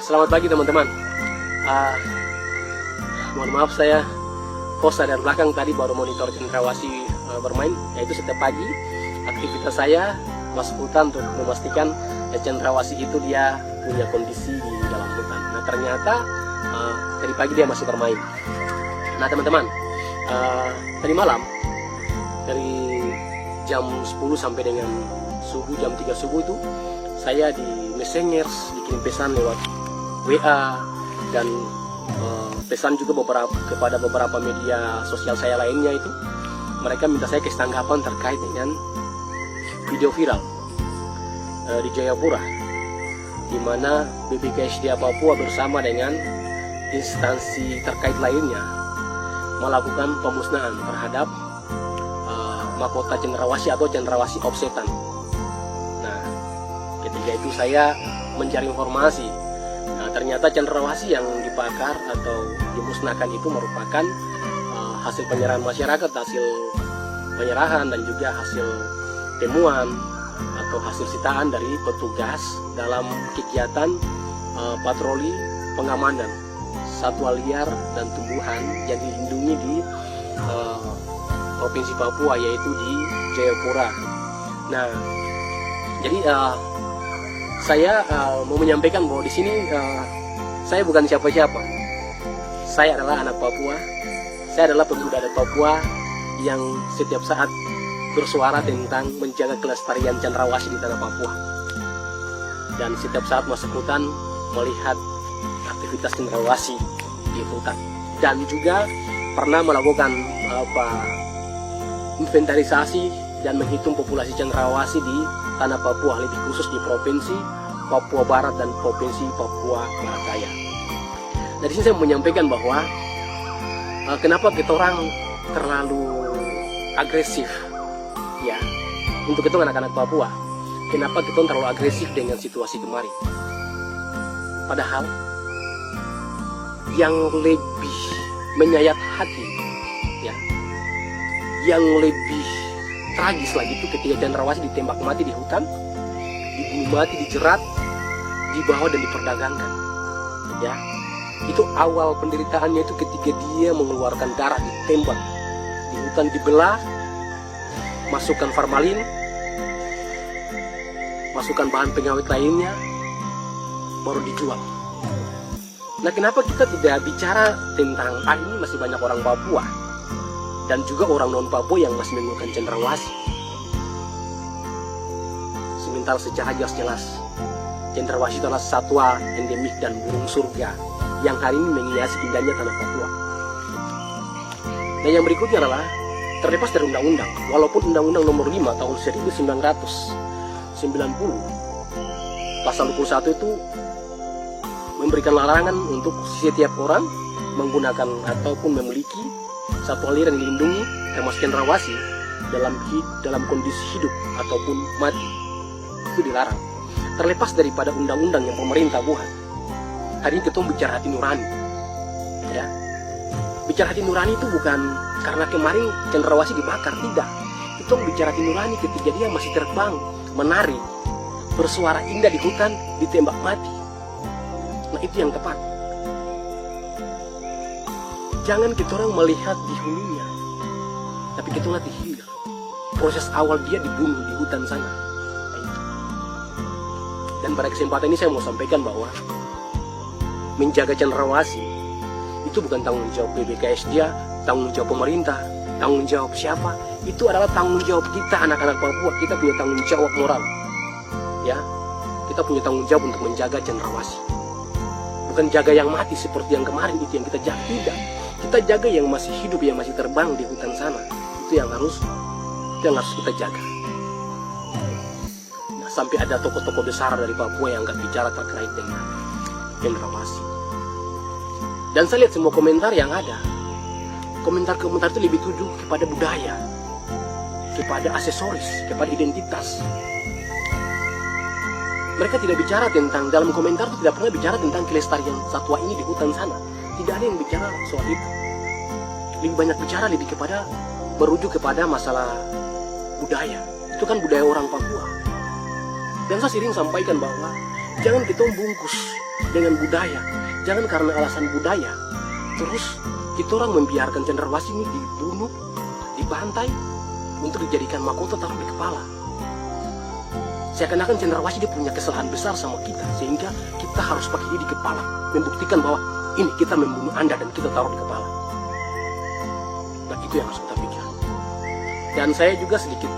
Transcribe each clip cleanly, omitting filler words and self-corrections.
Selamat pagi teman-teman. Mohon maaf saya post dari belakang tadi baru monitor cendrawasih bermain. Yaitu setiap pagi aktivitas saya masuk hutan untuk memastikan cendrawasih itu dia punya kondisi di dalam hutan. Nah ternyata tadi pagi dia masih bermain. Nah teman-teman, tadi malam dari jam 10 sampai dengan subuh, jam 3 subuh itu saya di Messenger dikirim pesan lewat WA dan pesan juga kepada beberapa media sosial saya lainnya itu. Mereka minta saya kasih tanggapan terkait dengan video viral di Jayapura, di mana BPKSDA Papua bersama dengan instansi terkait lainnya melakukan pemusnahan terhadap mahkota cendrawasih atau cendrawasih offsetan. Nah, ketika itu saya mencari informasi. Nah, ternyata cendrawasih yang dibakar atau dimusnahkan itu merupakan hasil penyerahan masyarakat, hasil penyerahan dan juga hasil temuan atau hasil sitaan dari petugas dalam kegiatan patroli pengamanan satwa liar dan tumbuhan yang dilindungi di Provinsi Papua, yaitu di Jayapura. Nah, jadi saya mau menyampaikan bahwa di sini saya bukan siapa-siapa. Saya adalah anak Papua. Saya adalah pemuda adat Papua yang setiap saat bersuara tentang menjaga kelestarian cendrawasih di tanah Papua. Dan setiap saat masuk hutan melihat aktivitas cendrawasih di hutan. Dan juga pernah melakukan inventarisasi dan menghitung populasi cendrawasih di tanah Papua, lebih khusus di Provinsi Papua Barat dan Provinsi Papua Barat Daya. Nah, di sini saya menyampaikan bahwa kenapa kita orang terlalu agresif, ya, untuk kita anak-anak Papua. Kenapa kita terlalu agresif dengan situasi kemarin? Padahal yang lebih menyayat hati, ya, yang lebih tragis lagi itu ketika cendrawasih ditembak mati di hutan, dibunuh mati, dijerat, dibawa dan diperdagangkan. Ya, itu awal penderitaannya itu ketika dia mengeluarkan darah, ditembak di hutan, dibelah, masukkan formalin, masukkan bahan pengawet lainnya, baru dijual. Nah, kenapa kita tidak bicara tentang ini masih banyak orang Papua dan juga orang non-Papua yang masih menggunakan cendrawasih. Sementara secara jelas cendrawasih itu adalah satwa endemik dan burung surga yang hari ini menghiasi indahnya tanah Papua. Dan yang berikutnya adalah terlepas dari undang-undang, walaupun Undang-Undang Nomor 5 tahun 1990 pasal 21 itu memberikan larangan untuk setiap orang menggunakan ataupun memiliki satwa liar yang dilindungi termasuk cendrawasih dalam kondisi hidup ataupun mati, itu dilarang. Terlepas daripada undang-undang yang pemerintah buat, hari ini kita bicara hati nurani, ya. Bicara hati nurani itu bukan karena kemarin cendrawasih dibakar, tidak. Kita bicara hati nurani ketika dia masih terbang, menari, bersuara indah di hutan, ditembak mati. Nah, itu yang tepat. Jangan kita orang melihat di hulunya, tapi kita lihat di hilir. Proses awal dia dibunuh di hutan sana. Dan pada kesempatan ini saya mau sampaikan bahwa menjaga cendrawasih itu bukan tanggung jawab BPKSDA, tanggung jawab pemerintah, tanggung jawab siapa. Itu adalah tanggung jawab kita anak-anak Papua. Kita punya tanggung jawab moral, ya. Kita punya tanggung jawab untuk menjaga cendrawasih. Bukan jaga yang mati seperti yang kemarin itu yang kita jaga, tidak. Kita jaga yang masih hidup, yang masih terbang di hutan sana. Itu yang harus kita jaga. Nah, sampai ada tokoh-tokoh besar dari Papua yang angkat bicara terkait dengan cendrawasih. Dan saya lihat semua komentar yang ada, komentar-komentar itu lebih tuju kepada budaya, kepada aksesoris, kepada identitas. Mereka tidak bicara tentang, dalam komentar itu tidak pernah bicara tentang kelestarian satwa ini di hutan sana. Tidak ada yang bicara soal itu. Lebih banyak bicara lebih kepada merujuk kepada masalah budaya. Itu kan budaya orang Papua. Dan saya sering sampaikan bahwa jangan kita bungkus dengan budaya. Jangan karena alasan budaya terus kita orang membiarkan cendrawasih ini dibunuh, dibantai untuk dijadikan mahkota taruh di kepala. Seakan-akan cendrawasih dia punya kesalahan besar sama kita, sehingga kita harus pakai ini di kepala, membuktikan bahwa ini kita membunuh Anda dan kita taruh di kepala. Nah, itu yang harus kita pikir. Dan saya juga sedikit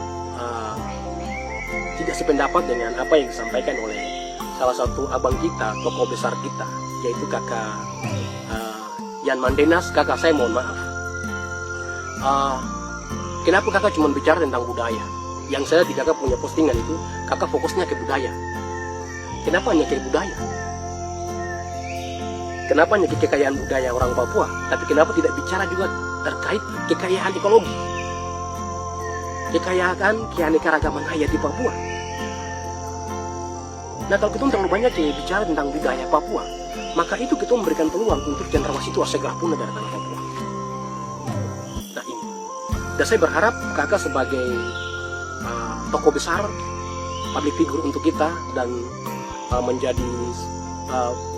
tidak sependapat dengan apa yang disampaikan oleh salah satu abang kita, tokoh besar kita, yaitu kakak Yan Mandenas. Kakak, saya mohon maaf. Kenapa kakak cuma bicara tentang budaya? Yang saya di kakak punya postingan itu, kakak fokusnya ke budaya. Kenapa hanya ke budaya? Kenapa hanya ke kekayaan budaya orang Papua? Tapi kenapa tidak bicara juga terkait kekayaan ekologi? Kekayaan keanekaragaman hayat di Papua. Nah, kalau kita terlalu banyak bicara tentang budaya Papua, maka itu kita memberikan peluang untuk cendrawasih itu segera punah dari tanah Papua. Nah, ini. Dan saya berharap kakak sebagai tokoh besar, public figure untuk kita, dan menjadi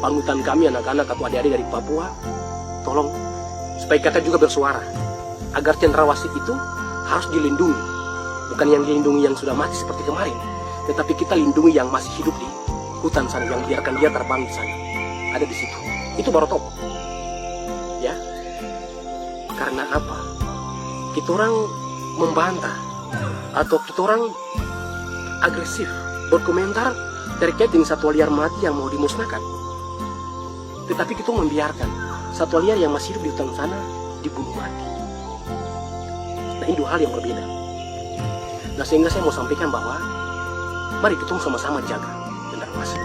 panutan kami anak-anak atau adik-adik dari Papua, tolong supaya kakak juga bersuara agar cendrawasih itu harus dilindungi, bukan yang dilindungi yang sudah mati seperti kemarin, tetapi kita lindungi yang masih hidup di hutan sana, yang biarkan dia terbang di sana, ada di situ. Itu baru top, ya. Karena apa? Kita orang membantah atau kita orang agresif berkomentar terkait dengan satwa liar mati yang mau dimusnahkan, tetapi kita membiarkan satwa liar yang masih hidup di hutan sana dibunuh mati. Nah, ini dua hal yang berbeda. Nah, sehingga saya mau sampaikan bahwa mari kita sama-sama jaga cendrawasih.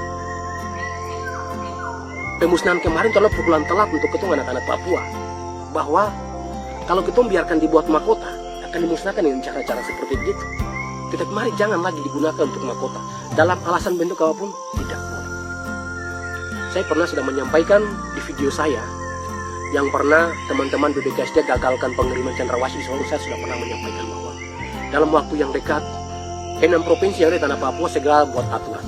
Pemusnahan kemarin telah pukulan telak untuk kita anak-anak Papua, bahwa kalau kita membiarkan dibuat mahkota akan dimusnahkan dengan cara-cara seperti begitu. Tetapi mari jangan lagi digunakan untuk mahkota dalam alasan bentuk apapun, tidak boleh. Saya pernah sudah menyampaikan di video saya yang pernah teman-teman BBKSD gagalkan pengiriman cendrawasih di Solo. Saya sudah pernah menyampaikan bahwa dalam waktu yang dekat 6 provinsi yang ada di tanah Papua segera buat aturan,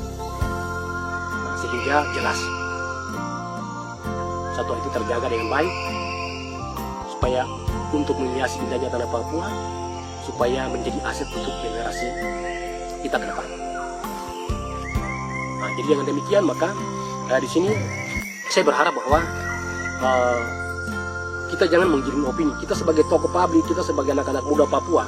nah, sehingga jelas satwa itu terjaga dengan baik, supaya untuk menghiasi indahnya tanah Papua, supaya menjadi aset untuk generasi kita ke depan. Nah, jadi dengan demikian maka di sini saya berharap bahwa kita jangan menggiring opini. Kita sebagai tokoh publik, kita sebagai anak-anak muda Papua,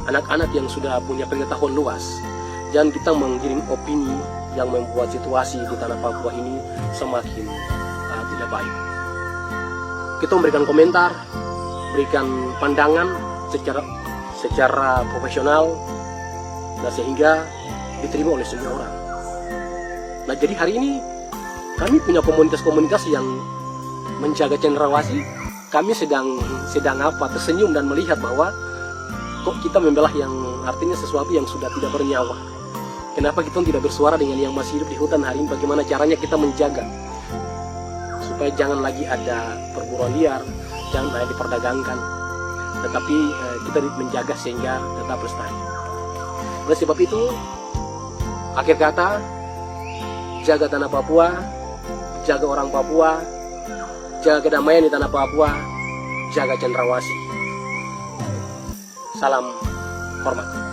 anak-anak yang sudah punya pengetahuan luas, jangan kita menggiring opini yang membuat situasi di tanah Papua ini semakin tidak baik. Kita memberikan komentar, berikan pandangan secara profesional, nah, sehingga diterima oleh semua orang. Nah, jadi hari ini kami punya komunitas-komunitas yang menjaga cendrawasih. Kami sedang tersenyum dan melihat bahwa kok kita membelah yang artinya sesuatu yang sudah tidak bernyawa. Kenapa kita tidak bersuara dengan yang masih hidup di hutan hari ini? Bagaimana caranya kita menjaga supaya jangan lagi ada perburuan liar, jangan lagi diperdagangkan, tetapi kita menjaga sehingga tetap lestari. Oleh sebab itu, akhir kata, jaga tanah Papua, jaga orang Papua, jaga kedamaian di tanah Papua, jaga cendrawasih. Salam hormat.